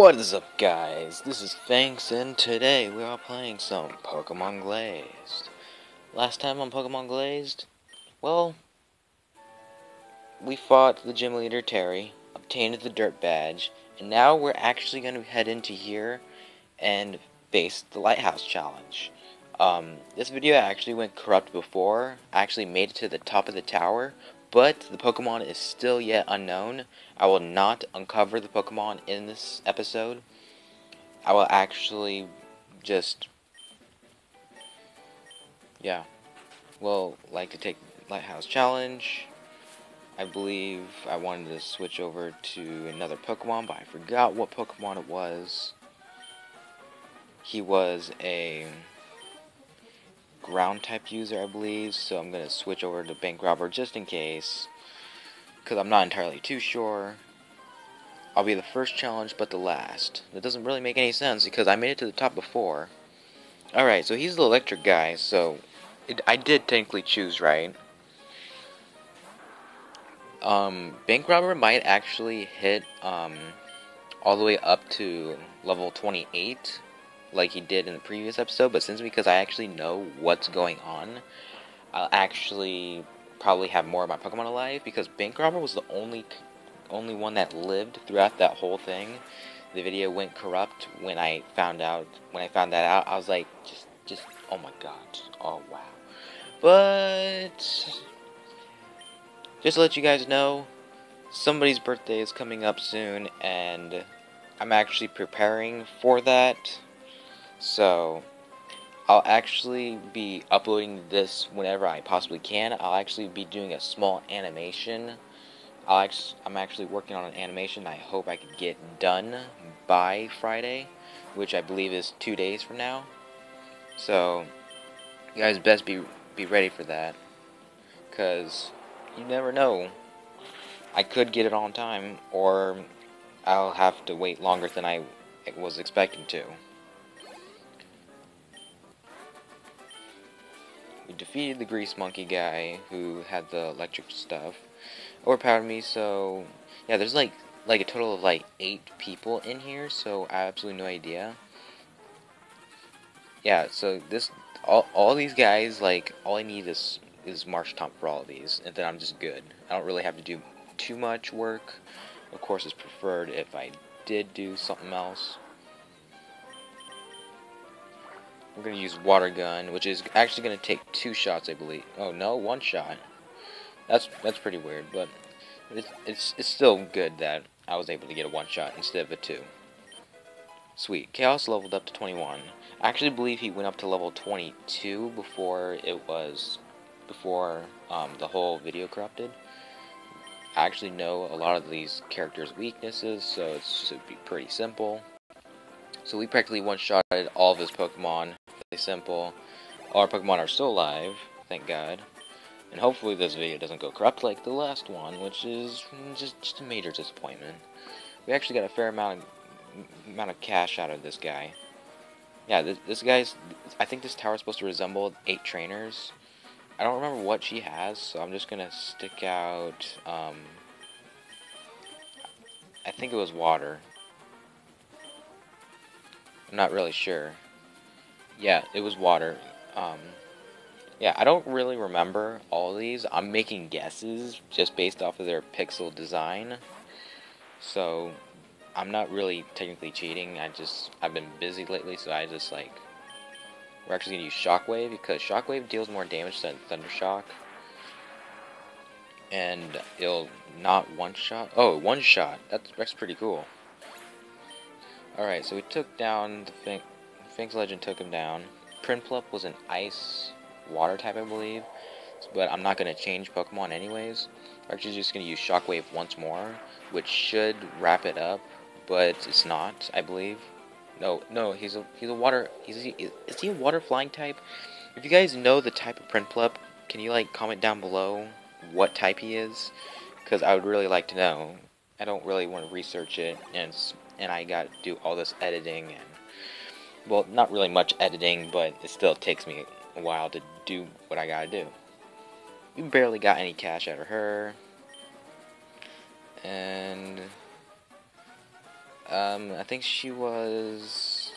What is up, guys? This is Thanks, and today we are playing some Pokémon Glazed. Last time on Pokémon Glazed, well, we fought the gym leader Terry, obtained the dirt badge, and now we're actually going to head into here and face the Lighthouse challenge. This video actually went corrupt before. I actually made it to the top of the tower, but the Pokemon is still yet unknown. I will not uncover the Pokemon in this episode. I will actually just, like to take Lighthouse Challenge. I believe I wanted to switch over to another Pokemon, but I forgot what Pokemon it was. He was a ground type user, I believe, so I'm going to switch over to Bank Robber just in case, because I'm not entirely too sure. I'll be the first challenge, but the last. That doesn't really make any sense, because I made it to the top before. Alright, so he's the electric guy, so I did technically choose right. Bank Robber might actually hit, all the way up to level 28, like he did in the previous episode, but because I actually know what's going on, I'll actually probably have more of my Pokemon alive, because Bank Robber was the only one that lived throughout that whole thing. The video went corrupt when I found that out. I was like, just oh my god, oh wow. But just to let you guys know, somebody's birthday is coming up soon, and I'm actually preparing for that. So I'll actually be uploading this whenever I possibly can. I'll actually be doing a small animation. I'm actually working on an animation I hope I could get done by Friday, which I believe is 2 days from now. So you guys best be ready for that, because you never know. I could get it on time, or I'll have to wait longer than I was expecting to. We defeated the Grease Monkey guy who had the electric stuff. Overpowered me, so yeah, there's like a total of like 8 people in here, so I have absolutely no idea. Yeah, so all these guys, like, all I need is March Tomp for all of these, and then I'm just good. I don't really have to do too much work. Of course, it's preferred if I did do something else. We're gonna use Water Gun, which is actually gonna take 2 shots, I believe. Oh no, 1 shot. That's pretty weird, but it's still good that I was able to get a 1 shot instead of a 2. Sweet. Chaos leveled up to 21. I actually believe he went up to level 22 before the whole video corrupted. I actually know a lot of these characters' weaknesses, so it should be pretty simple. So we practically one-shotted all of his Pokemon. Really simple. All our Pokemon are still alive, thank God. And hopefully this video doesn't go corrupt like the last one, which is just a major disappointment. We actually got a fair amount of cash out of this guy. Yeah, this guy's... I think this tower is supposed to resemble 8 trainers. I don't remember what she has, so I'm just gonna stick out... I think it was water. I'm not really sure. Yeah, it was water. Yeah, I don't really remember all of these. I'm making guesses just based off of their pixel design. So, I'm not really technically cheating. I've been busy lately, so we're actually gonna use Shockwave, because Shockwave deals more damage than Thundershock. And it'll not one-shot. Oh, 1 shot. That's pretty cool. Alright, so we took down the Finks Legend took him down. Prinplup was an ice water type, I believe, but I'm not going to change Pokemon anyways. We're actually just going to use Shockwave once more, which should wrap it up, but it's not, I believe. No, he's a water. Is he a water flying type? If you guys know the type of Prinplup, can you like comment down below what type he is? Because I would really like to know. I don't really want to research it, and I got to do all this editing, and well, not really much editing, but it still takes me a while to do what I gotta do. We barely got any cash out of her, and I think she was...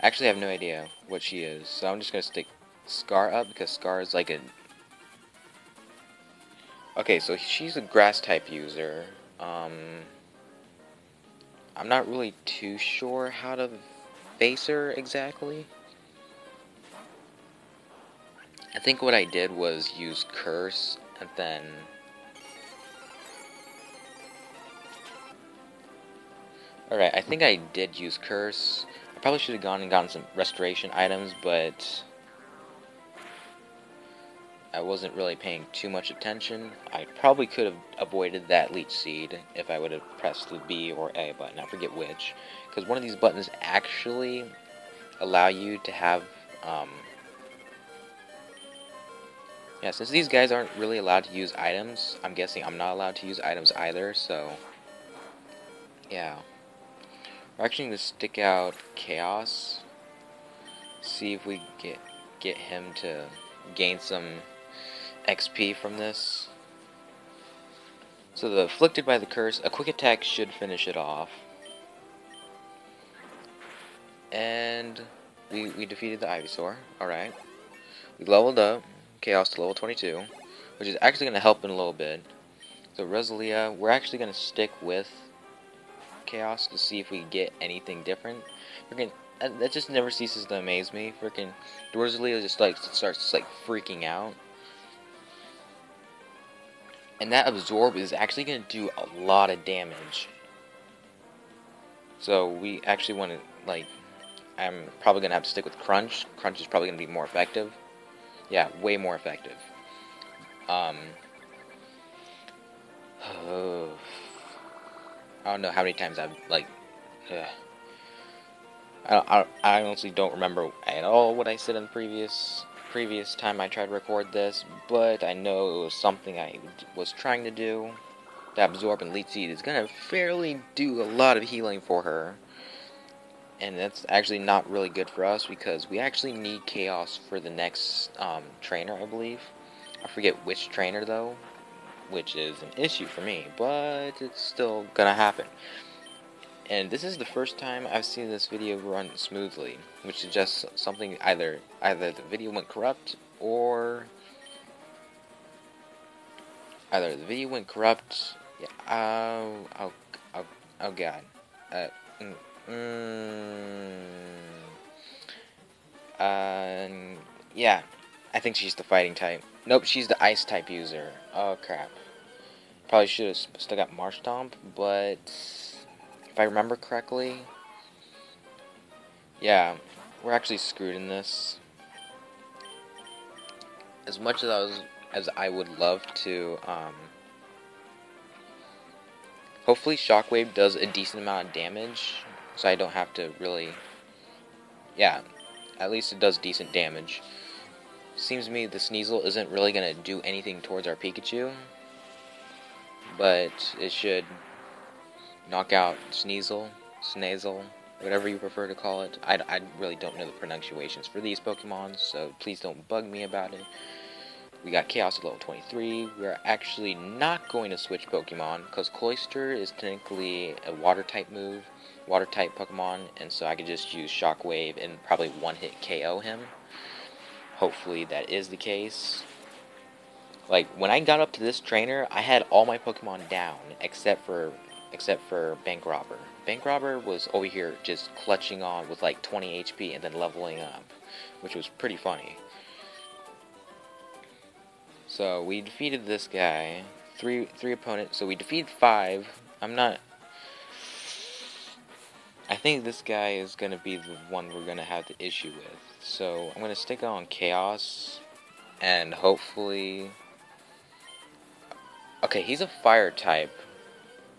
Actually, I have no idea what she is, so I'm just gonna stick Scar up, because Scar is like a... Okay, so she's a grass type user. I'm not really too sure how to face her exactly. I think what I did was use Curse, and then... Alright, I think I did use Curse. I probably should have gone and gotten some restoration items, but... I wasn't really paying too much attention. I probably could have avoided that Leech Seed if I would have pressed the B or A button. I forget which. Because one of these buttons actually allow you to have... Yeah, since these guys aren't really allowed to use items, I'm guessing I'm not allowed to use items either, so... Yeah. We're actually going to stick out Chaos. See if we get him to gain some XP from this. So the afflicted by the curse, a quick attack should finish it off. And we defeated the Ivysaur. Alright. We leveled up Chaos to level 22, which is actually going to help in a little bit. So Rosalia, we're actually going to stick with Chaos to see if we get anything different. That just never ceases to amaze me. Freaking Rosalia just like starts like freaking out. And that absorb is actually going to do a lot of damage. So we actually want to, like, I'm probably going to have to stick with Crunch. Crunch is probably going to be more effective. Yeah, way more effective. I don't know how many times I've, like, I honestly don't remember at all what I said in the previous time I tried to record this, but I know it was something I was trying to do. The Absorb and Leech Seed is gonna fairly do a lot of healing for her, and that's actually not really good for us because we actually need Chaos for the next trainer, I believe. I forget which trainer though, which is an issue for me, but it's still gonna happen. And this is the first time I've seen this video run smoothly, which suggests something either the video went corrupt or yeah, oh god. Yeah, I think she's the fighting type. Nope, she's the ice type user. Oh crap. Probably should have still got Marsh Stomp, but if I remember correctly, yeah, we're actually screwed in this. As much as I would love to, hopefully Shockwave does a decent amount of damage, so I don't have to really, yeah, at least it does decent damage. Seems to me the Sneasel isn't really going to do anything towards our Pikachu, but it should knock out Sneasel, whatever you prefer to call it. I really don't know the pronunciations for these Pokemon, so please don't bug me about it. We got Chaos at level 23. We are actually not going to switch Pokemon, because Cloyster is technically a Water-type move, Water-type Pokemon, and so I could just use Shockwave and probably one-hit KO him. Hopefully that is the case. Like, when I got up to this trainer, I had all my Pokemon down, except for Bank Robber. Bank Robber was over here just clutching on with like 20 HP and then leveling up, which was pretty funny. So we defeated this guy, three opponents. So we defeated 5. I think this guy is gonna be the one we're gonna have the issue with. So I'm gonna stick on Chaos, and hopefully. Okay, he's a fire type.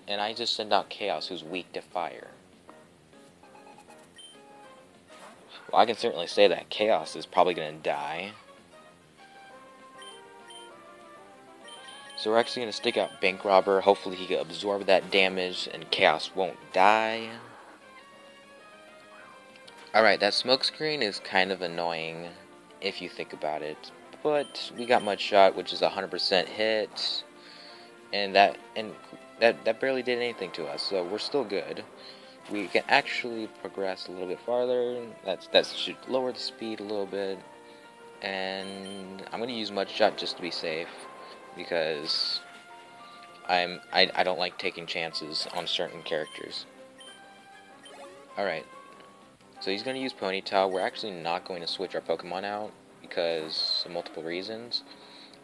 And I just send out Chaos, who's weak to fire. Well, I can certainly say that Chaos is probably going to die. So we're actually going to stick out Bank Robber. Hopefully he can absorb that damage and Chaos won't die. Alright, that smokescreen is kind of annoying if you think about it. But we got Mudshot, which is a 100% hit. And that barely did anything to us, so we're still good. We can actually progress a little bit farther. That should lower the speed a little bit. And I'm gonna use Mud Shot just to be safe, because I don't like taking chances on certain characters. Alright, so he's gonna use Ponytail. We're actually not going to switch our Pokemon out because of multiple reasons.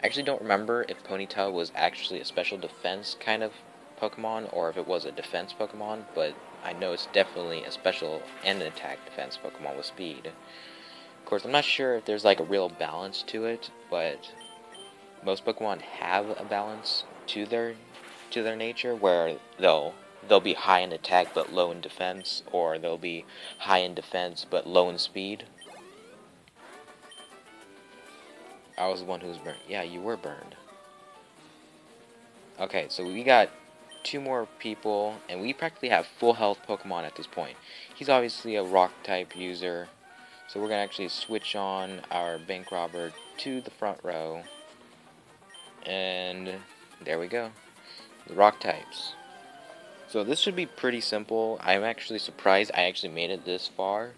I actually don't remember if Ponytail was actually a special defense kind of Pokemon or if it was a defense Pokemon, but I know it's definitely a special and an attack defense Pokemon with speed. Of course, I'm not sure if there's like a real balance to it, but most Pokemon have a balance to their nature where they'll be high in attack but low in defense, or they'll be high in defense but low in speed. I was the one who was burned. Yeah, you were burned. Okay, so we got 2 more people, and we practically have full health Pokemon at this point. He's obviously a rock type user, so we're gonna actually switch on our bank robber to the front row. And there we go. The rock types. So this should be pretty simple. I'm actually surprised I actually made it this far,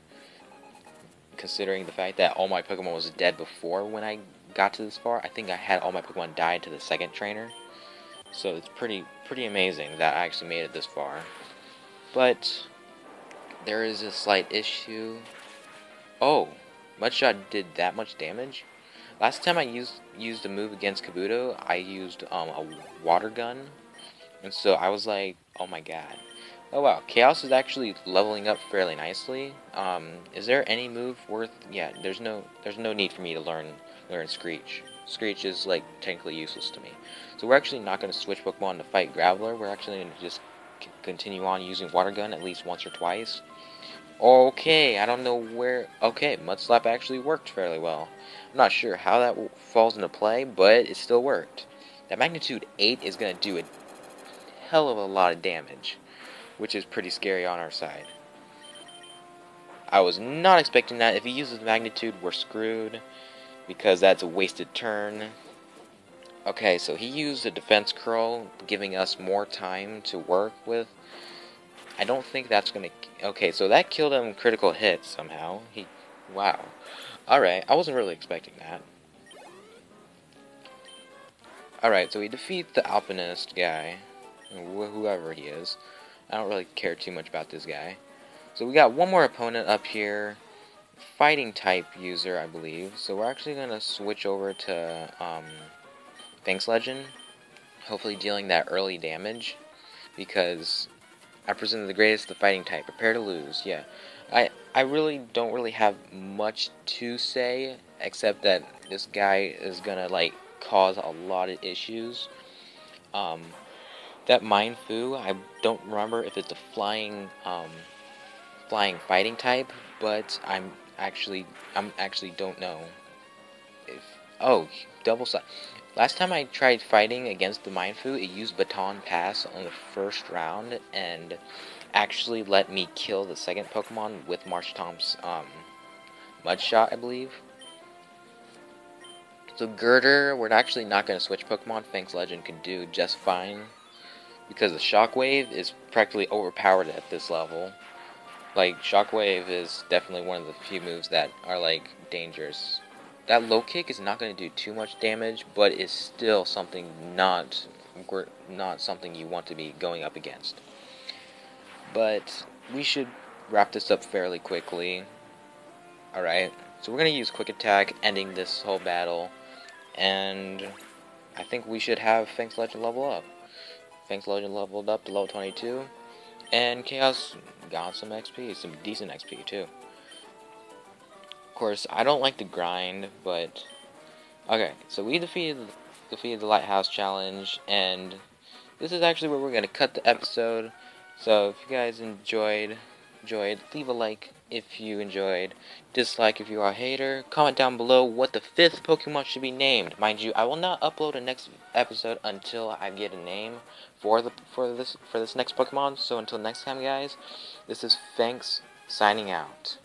considering the fact that all my Pokemon was dead before when I got to this far. I think I had all my Pokemon died to the second trainer. So it's pretty amazing that I actually made it this far. But there is a slight issue. Oh, Mudshot did that much damage? Last time I used a move against Kabuto, I used a water gun. And so I was like, oh my god. Oh wow, Chaos is actually leveling up fairly nicely. Is there any move worth? Yeah, there's no need for me to learn Screech. Screech is like technically useless to me. So we're actually not going to switch Pokemon to fight Graveler. We're actually going to just continue on using Water Gun at least once or twice. Okay, I don't know where. Okay, Mud Slap actually worked fairly well. I'm not sure how that falls into play, but it still worked. That magnitude 8 is going to do a hell of a lot of damage, which is pretty scary on our side. I was not expecting that. If he uses magnitude, we're screwed, because that's a wasted turn. Okay, so he used a defense curl, giving us more time to work with. I don't think that's gonna... Okay, so that killed him critical hit somehow. Wow. Alright, I wasn't really expecting that. Alright, so we defeat the Alpinist guy, whoever he is. I don't really care too much about this guy. So we got one more opponent up here, fighting type user, I believe. So we're actually gonna switch over to Thanks Legend, hopefully dealing that early damage, because I presented the greatest the fighting type. Prepare to lose. Yeah, I really don't really have much to say except that this guy is gonna like cause a lot of issues. That Mind Fu, I don't remember if it's a flying fighting type, but I'm actually don't know if... Oh, double side. Last time I tried fighting against the Mind Fu, it used Baton Pass on the first round and actually let me kill the second Pokemon with Marshtomp's Mud Shot, I believe. So Girder, we're actually not going to switch Pokemon. Thanks Legend can do just fine, because the Shockwave is practically overpowered at this level. Like, Shockwave is definitely one of the few moves that are, like, dangerous. That low kick is not going to do too much damage, but it's still something not something you want to be going up against. But we should wrap this up fairly quickly. Alright, so we're going to use Quick Attack, ending this whole battle, and I think we should have Thanks Legend level up. Thanks Legend leveled up to level 22, and Chaos got some XP, some decent XP too. Of course, I don't like to grind, but okay. So we defeated the Lighthouse challenge, and this is actually where we're gonna cut the episode. So if you guys enjoyed, leave a like if you enjoyed, dislike if you are a hater. Comment down below what the 5th Pokemon should be named. Mind you, I will not upload a next episode until I get a name for this next Pokemon. So until next time, guys, this is Thanks signing out.